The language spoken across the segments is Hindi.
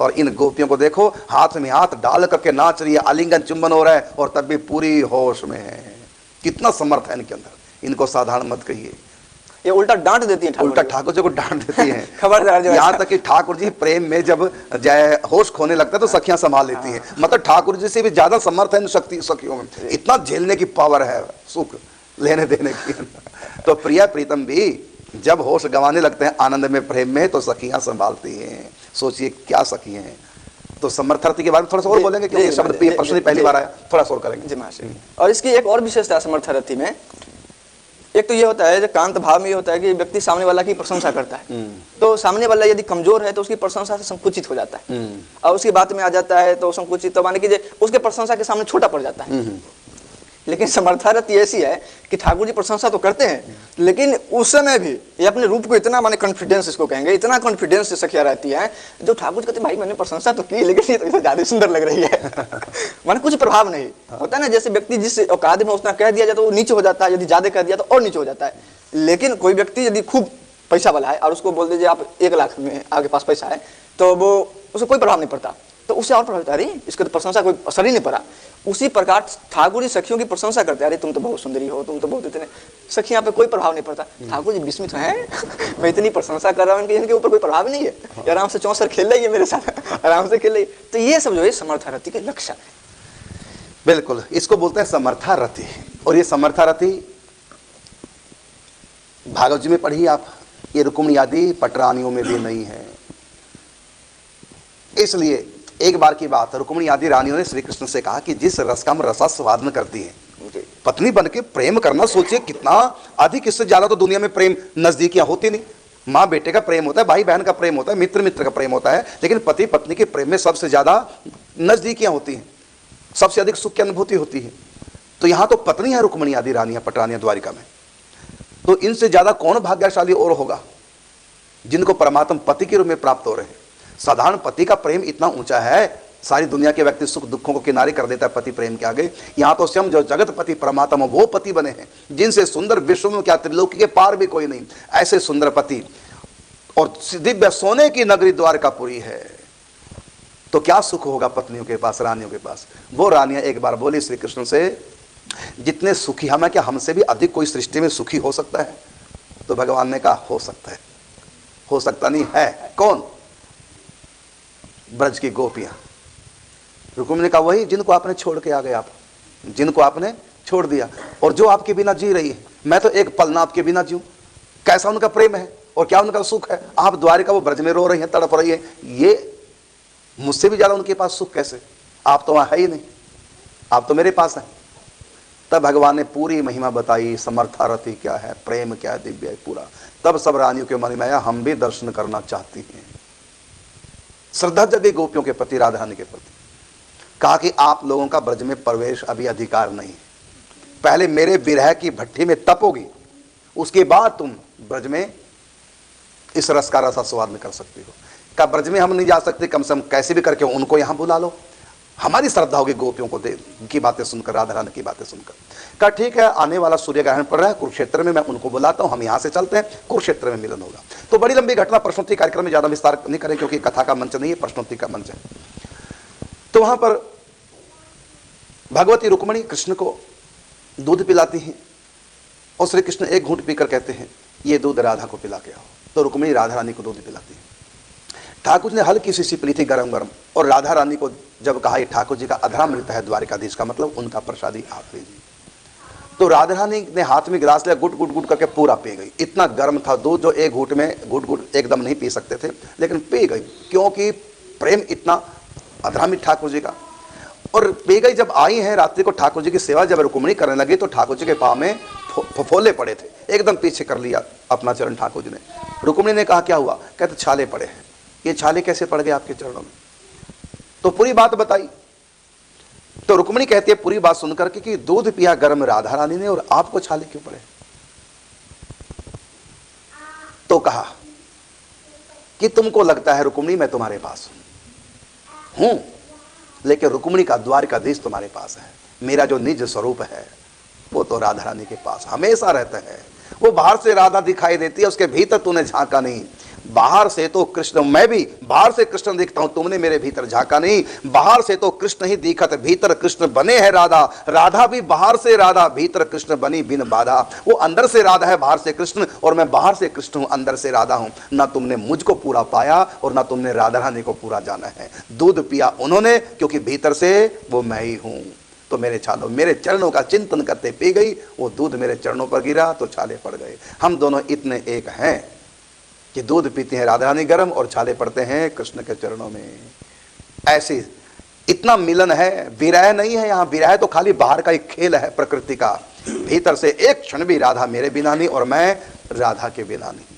और इन गोपियों को देखो, हाथ में हाथ डाल करके नाच रही है, आलिंगन चुंबन हो रहा है, और तब भी पूरी होश में है। कितना समर्थ है इनके अंदर। इनको साधारण मत कहिए, ये उल्टा डांट देती है, उल्टा ठाकुर जी को डांट देती हैं। खबरदार। यहाँ तक कि ठाकुर जी प्रेम में जब जय होश खोने लगता है तो सखियां संभाल लेती हैं। मतलब ठाकुर जी से भी ज्यादा समर्थ है इन शक्ति सखियों में, इतना झेलने की पावर है, सुख लेने देने की। तो प्रिया प्रीतम भी जब होश गंवाने लगते हैं आनंद में, प्रेम में, तो सखियां संभालती हैं। सोचिए क्या सखी हैं। तो समर्थार्थी के बारे में थोड़ा सा और बोलेंगे, क्योंकि शब्द प्रश्न पहली बार आया, थोड़ा सा और करेंगे जी महाशय। और इसकी एक और विशेषता समर्थार्थी में, एक तो ये होता है, जो कांत भाव में ये होता है कि व्यक्ति सामने वाला की प्रशंसा करता है, तो सामने वाला यदि कमजोर है तो उसकी प्रशंसा से संकुचित हो जाता है, और उसकी बात में आ जाता है तो संकुचित, तो माने कि उसके प्रशंसा के सामने छोटा पड़ जाता है। लेकिन समर्थारथी ऐसी है कि ठाकुर जी प्रशंसा तो करते हैं, लेकिन उस समय भी ये अपने रूप को इतना, माने कॉन्फिडेंस इसको कहेंगे, इतना कॉन्फिडेंस से सखिया रहती है, जो ठाकुर जी कहते भाई मैंने प्रशंसा तो की, लेकिन ये तो ज्यादा सुंदर लग रही है। माने कुछ प्रभाव नहीं होता है ना, जैसे व्यक्ति जिस औकात में उतना कह दिया जाए तो वो नीचे हो जाता है, यदि ज्यादा कह दिया तो और नीचे हो जाता है। लेकिन कोई व्यक्ति यदि खूब पैसा वाला है और उसको बोल दीजिए आप 1 लाख में आपके पास पैसा है, तो वो उसको कोई प्रभाव नहीं पड़ता, तो उससे और प्रभावित, अरे इसके तो प्रशंसा कोई असर ही नहीं पड़ा। उसी प्रकार ठाकुर जी सखियों की प्रशंसा करते, अरे तुम तो बहुत सुंदरी हो, तुम तो बहुत इतने, सखियां पे कोई प्रभाव नहीं पड़ता। ठाकुर जी विस्मित हैं, मैं इतनी प्रशंसा कर रहा हूँ, इनके ऊपर कोई प्रभाव नहीं है, आराम से चौसर खेल रही है मेरे साथ, आराम से खेल रही। तो ये सब जो है समर्थारथी के लक्षण है। बिल्कुल, इसको बोलते हैं समर्थारथी। और ये समर्थारथी भागवत जी में पढ़िए आप, ये रुक्मिणी आदि पटरानियों में भी नहीं है। इसलिए एक बार की बात, रुक्मिणी आदि रानियों ने श्री कृष्ण से कहा कि जिस रस का हम रसास्वादन करती हैं, पत्नी बन के प्रेम करना, सोचिए कितना अधिक, इससे ज्यादा तो दुनिया में प्रेम नजदीकियां होती नहीं। माँ बेटे का प्रेम होता है, भाई बहन का प्रेम होता है, मित्र मित्र का प्रेम होता है, लेकिन पति पत्नी के प्रेम में सबसे ज्यादा नजदीकियां होती हैं, सबसे अधिक सुख की अनुभूति होती है। तो यहाँ तो पत्नी है रुक्मिणी आदि रानियां पटरानियां द्वारिका में, तो इनसे ज्यादा कौन भाग्यशाली और होगा जिनको परमात्मा पति के रूप में प्राप्त हो रहे हैं। साधारण पति का प्रेम इतना ऊंचा है, सारी दुनिया के व्यक्ति सुख दुखों को किनारे कर देता है पति प्रेम के आगे। यहाँ तो स्वयं जो जगत पति परमात्मा वो पति बने हैं, जिनसे सुंदर विश्व में क्या त्रिलोकी के पार भी कोई नहीं, ऐसे सुंदर पति, और दिव्य सोने की नगरी द्वारकापुरी है। तो क्या सुख होगा पत्नियों के पास, रानियों के पास। वो रानियां एक बार बोली श्री कृष्ण से, जितने सुखी हम हैं, क्या हमसे भी अधिक कोई सृष्टि में सुखी हो सकता है। तो भगवान ने कहा हो सकता है, हो सकता नहीं है। कौन? ब्रज की गोपियां। रुक्मिणी ने कहा वही जिनको आपने छोड़ के आ गए, आप जिनको आपने छोड़ दिया, और जो आपके बिना जी रही है। मैं तो एक पल ना आपके बिना जीऊं। कैसा उनका प्रेम है और क्या उनका सुख है। आप द्वारिका, वो ब्रज में रो रही हैं, तड़प रही है, ये मुझसे भी ज्यादा उनके पास सुख कैसे। आप तो वहां है ही नहीं, आप तो मेरे पास हैं। तब भगवान ने पूरी महिमा बताई, समर्थारथी क्या है, प्रेम क्या है, दिव्य है पूरा। तब सब रानियों के मन में आया हम भी दर्शन करना चाहती हैं। श्रद्धा जगी गोपियों के प्रति, राधा रानी के प्रति। कहा कि आप लोगों का ब्रज में प्रवेश अभी अधिकार नहीं, पहले मेरे विरह की भट्ठी में तपोगी, उसके बाद तुम ब्रज में इस रस का रसास्वाद कर सकती हो। का ब्रज में हम नहीं जा सकते, कम से कम कैसे भी करके उनको यहां बुला लो, हमारी श्रद्धा होगी गोपियों को दे की बातें सुनकर, राधा रानी की बातें सुनकर। कहा ठीक है, आने वाला सूर्य ग्रहण पड़ रहा है कुरुक्षेत्र में, मैं उनको बुलाता हूं, हम यहां से चलते हैं, कुरुक्षेत्र में मिलन होगा। तो बड़ी लंबी घटना, प्रश्नोत्तरी कार्यक्रम में ज्यादा विस्तार नहीं करें क्योंकि कथा का मंच नहीं है, प्रश्नोत्तरी का मंच है। तो वहां पर भगवती रुक्मिणी कृष्ण को दूध पिलाती हैं, और श्री कृष्ण एक घूंट पीकर कहते हैं ये दूध राधा को पिला के आओ। तो रुक्मिणी राधा रानी को दूध पिलाती है। ठाकुर ने हल्की सी सिप ली थी गरम गरम, और राधा रानी को जब कहा ये ठाकुर जी का अधरा मिलता है द्वारिकाधीश का, मतलब उनका प्रसादी आप लीजिए। तो राधा रानी ने हाथ में गिलास लिया, गुट गुट गुट करके पूरा पी गई। इतना गर्म था दूध, जो एक घूंट में गुट गुट एकदम नहीं पी सकते थे, लेकिन पी गई, क्योंकि प्रेम इतना अधरा में ठाकुर जी का। और पी गई। जब आई है रात्रि को ठाकुर जी की सेवा जब रुक्मिणी करने लगी, तो ठाकुर जी के पाँव में फफोले पड़े थे, एकदम पीछे कर लिया अपना चरण ठाकुर जी ने। रुक्मिणी ने कहा क्या हुआ। कहते छाले पड़े हैं। ये छाले कैसे पड़ गए आपके चरणों में। तो पूरी बात बताई। तो रुक्मिणी कहती है पूरी बात सुनकर के कि दूध पिया गर्म राधा रानी ने और आपको छाले क्यों पड़े। तो कहा कि तुमको लगता है रुक्मिणी मैं तुम्हारे पास हूं, लेकिन रुक्मिणी का द्वारकाधीश तुम्हारे पास है। मेरा जो निज स्वरूप है वो तो राधा रानी के पास हमेशा रहता है। वो बाहर से राधा दिखाई देती है, उसके भीतर तूने झांका नहीं। बाहर से तो कृष्ण, मैं भी बाहर से कृष्ण दिखता हूं, तुमने मेरे भीतर झांका नहीं। बाहर से तो कृष्ण ही दिखत, भीतर कृष्ण बने है राधा। राधा भी बाहर से राधा, भीतर कृष्ण बनी बिन बाधा। वो अंदर से राधा है, बाहर से कृष्ण, और मैं बाहर से कृष्ण हूं, अंदर से राधा हूं। ना तुमने मुझको पूरा पाया और ना तुमने राधा रानी को पूरा जाना है। दूध पिया उन्होंने, क्योंकि भीतर से वो मैं ही हूं। तो मेरे छालों, मेरे चरणों का चिंतन करते पी गई, वो दूध मेरे चरणों पर गिरा तो छाले पड़ गए। हम दोनों इतने एक हैं कि दूध पीते हैं राधा रानी गरम और छाले पड़ते हैं कृष्ण के चरणों में। ऐसे इतना मिलन है, विरह नहीं है यहाँ। विरह तो खाली बाहर का एक खेल है प्रकृति का। भीतर से एक क्षण भी राधा मेरे बिना नहीं और मैं राधा के बिना नहीं।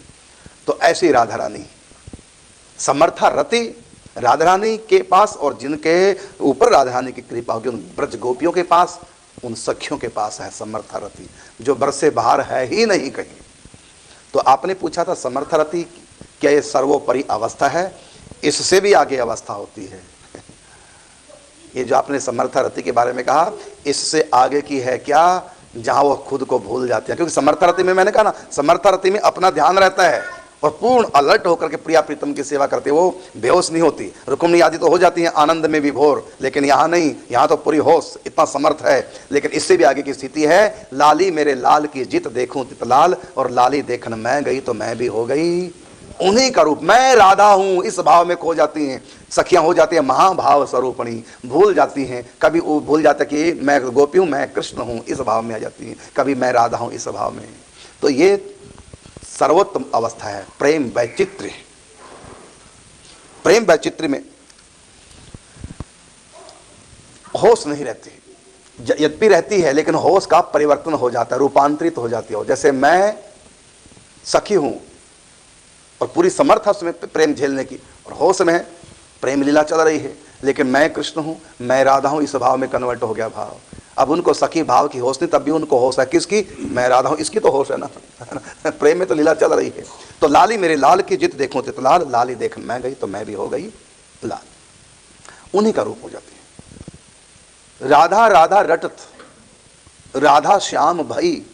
तो ऐसी राधा रानी समर्था रति राधा रानी के पास, और जिनके ऊपर राधा रानी की कृपा होगी उन ब्रज गोपियों के पास, उन सखियों के पास है समर्था रति, जो ब्रज से बाहर है ही नहीं कहीं। तो आपने पूछा था समर्था रति क्या ये सर्वोपरि अवस्था है? इससे भी आगे अवस्था होती है। ये जो आपने समर्था रति के बारे में कहा, इससे आगे की है क्या, जहां वो खुद को भूल जाते हैं। क्योंकि समर्था रति में मैंने कहा ना, समर्था रति में अपना ध्यान रहता है और पूर्ण अलर्ट होकर के प्रिया प्रीतम की सेवा करते, वो बेहोश नहीं होती। रुक्मिणी आदि तो हो जाती हैं आनंद में विभोर, लेकिन यहाँ नहीं, यहाँ तो पूरी होश, इतना समर्थ है। लेकिन इससे भी आगे की स्थिति है, लाली मेरे लाल की जित देखूं तित लाल, और लाली देखन मैं गई तो मैं भी हो गई उन्हीं का रूप। मैं राधा हूं, इस भाव में खो जाती हैं सखियां, हो जाती हैं महाभाव स्वरूपणी, भूल जाती हैं। कभी वो भूल जाता कि मैं गोपी हूं, मैं कृष्ण हूं, इस भाव में आ जाती हैं। कभी मैं राधा हूं, इस भाव में। तो ये सर्वोत्तम अवस्था है प्रेम वैचित्र्य। प्रेम वैचित्र्य में होश नहीं रहती, यद्यपि रहती है, लेकिन होश का परिवर्तन हो जाता है, रूपांतरित हो जाती है। जैसे मैं सखी हूं और पूरी समर्थ है उसमें प्रेम झेलने की, और होश में प्रेम लीला चल रही है, लेकिन मैं कृष्ण हूं, मैं राधा हूं, इस भाव में कन्वर्ट हो गया भाव। अब उनको सखी भाव की होश नहीं, तब भी उनको होश है किसकी, मैं राधा हूं, इसकी तो होश है ना। प्रेम में तो लीला चल रही है। तो लाली मेरे लाल की जित देखूं तित लाल, लाली देख मैं गई तो मैं भी हो गई लाल, उन्हीं का रूप हो जाती है। राधा राधा रटत, राधा श्याम भई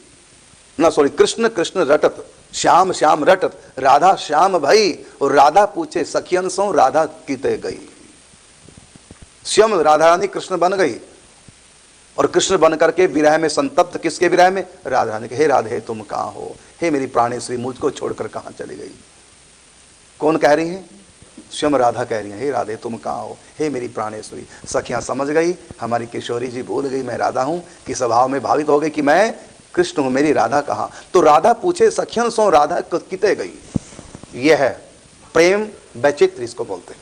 ना, सॉरी, कृष्ण कृष्ण रटत, श्याम श्याम रटत, राधा श्याम भई। और राधा पूछे सखियन सो राधा किते गई। स्वयं राधा रानी कृष्ण बन गई, और कृष्ण बन करके विरह में संतप्त, किसके विरह में, राधा रानी के। हे राधे तुम कहाँ हो, हे मेरी प्राणेश्वरी मुझको छोड़कर कहाँ चली गई। कौन कह रही है, स्वयं राधा कह रही है, हे राधे तुम कहाँ हो, हे मेरी प्राणेश्वरी। सखियां समझ गई, हमारी किशोरी जी भूल गई मैं राधा हूं, कि स्वभाव में भावित हो गई कि मैं कृष्ण हूं, मेरी राधा कहाँ। तो राधा पूछे सखियन सो राधा किते गई। यह है प्रेम वैचित्र्य, इसको बोलते हैं।